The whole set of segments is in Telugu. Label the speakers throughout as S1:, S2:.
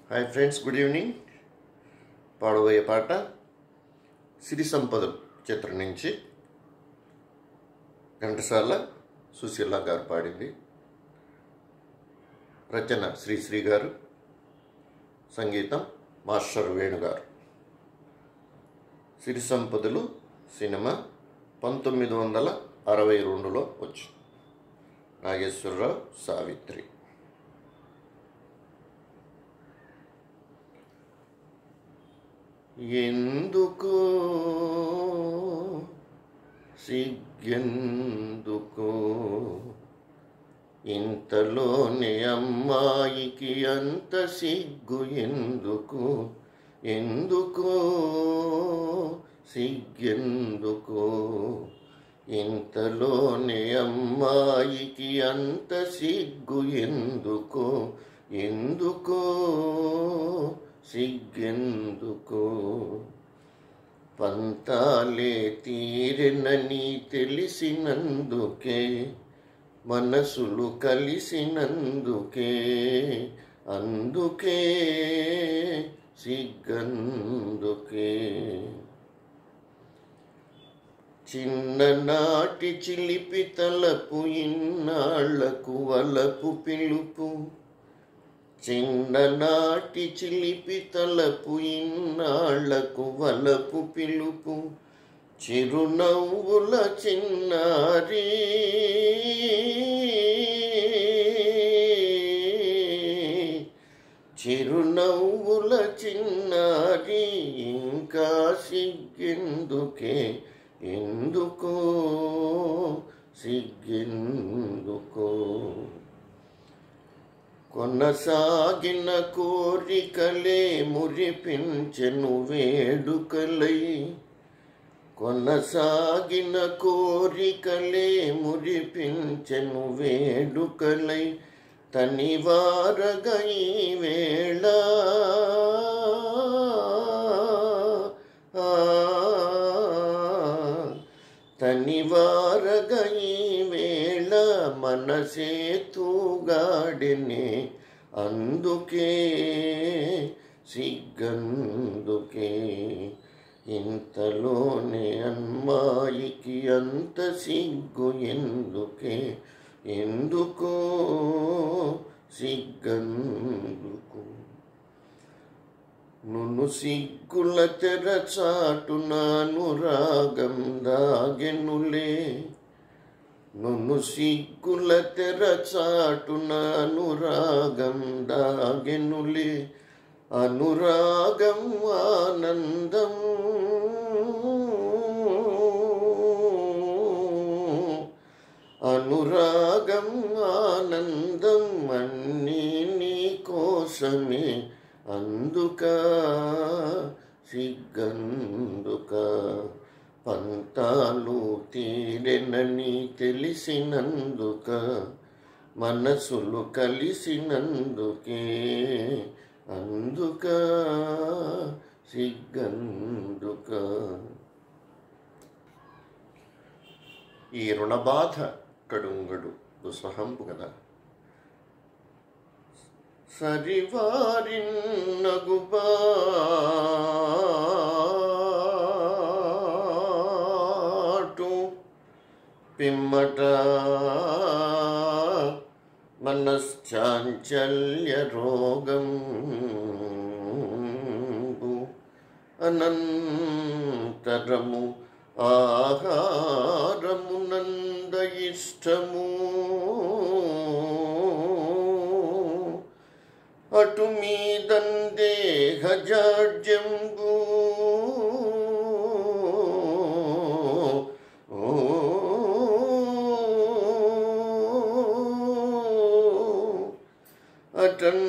S1: Hi friends, good evening. పాడబోయే పాట సిరి సంపదలు చిత్రం నుంచి ఘంటసాల సుశీల గారు పాడింది. రచన శ్రీశ్రీ గారు, సంగీతం మాస్టర్ వేణు గారు. సిరి సంపదలు సినిమా 1962లో వచ్చింది. నాగేశ్వరరావు, సావిత్రి. ఎందుకో సిగ్గెందుకో ఇంతలోనే అమ్మాయికి అంత సిగ్గు ఎందుకు? ఎందుకో సిగ్గెందుకో ఇంతలోనే అమ్మాయికి అంత సిగ్గు ఎందుకో? ఎందుకో సిగ్గెందుకో పంతాలే తీరెనని తెలిసినందుకే, మనసులు కలిసినందుకే, అందుకే సిగ్గందుకే. చిన్ననాటి చిలిపి తలపు ఇన్నాళ్లకు వలపు పిలుపు, చిన్ననాటి చిలిపి తలపు ఇన్నాళ్లకు వలపు పిలుపు, చిరునవ్వుల చిన్నారి చిరునవ్వుల చిన్నారి ఇంకా సిగ్గెందుకే? ఎందుకో సిగ్గెందుకో కొనసాగిన కోరికలే మురిపించెను వేడుకలై, కొనసాగిన కోరికలే మురిపించెను వేడుకలై, తనివారగా ఈ వేళ తనివారగా ఈ వేళ మనసే తూగాడినే, అందుకే సిగ్గందుకే. ఇంతలోనే అమ్మాయికి అంత సిగ్గు ఎందుకే? ఎందుకో సిగ్గందుకు. నును సిగ్గుల తెరచాటున అనురాగం దాగెనులే, నును సిగ్గుల తెరచాటున అనురాగం దాగెనులే, అనురాగం ఆనందం అనురాగం ఆనందం అన్నీ నీ కోసమే, అందుక సిగ్గందుక. పంతాలు తీరెనని తెలిసినందుక, మనసులు కలిసినందుకే, అందుక సిగ్గందుక. ఈ రుణబాధ కడుంగడు దుస్సహంపు కదా. సరివారిన్నగుబాటు పిమ్మట మనశ్చాంచల్య రోగం అనంతరము ఆహారమునంద ఇష్టము, అటు మీదందేహజాడ్యంబు అటన్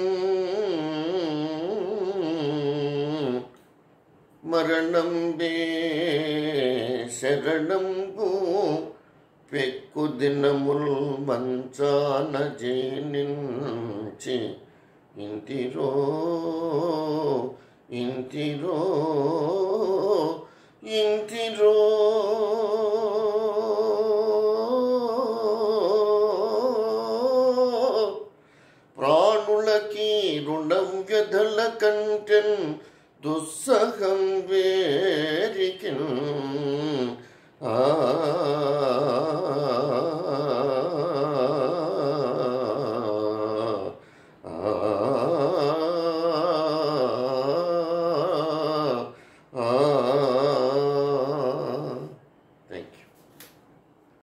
S1: మరణంబే శరణంబు, పెక్కు దినముల్ మంచాన జేనించి, ఇంతిరో ఇంతిరో ఇంతిరో ప్రాణుల రుణం వ్యధల కంటెన్ దుస్సహం వేదన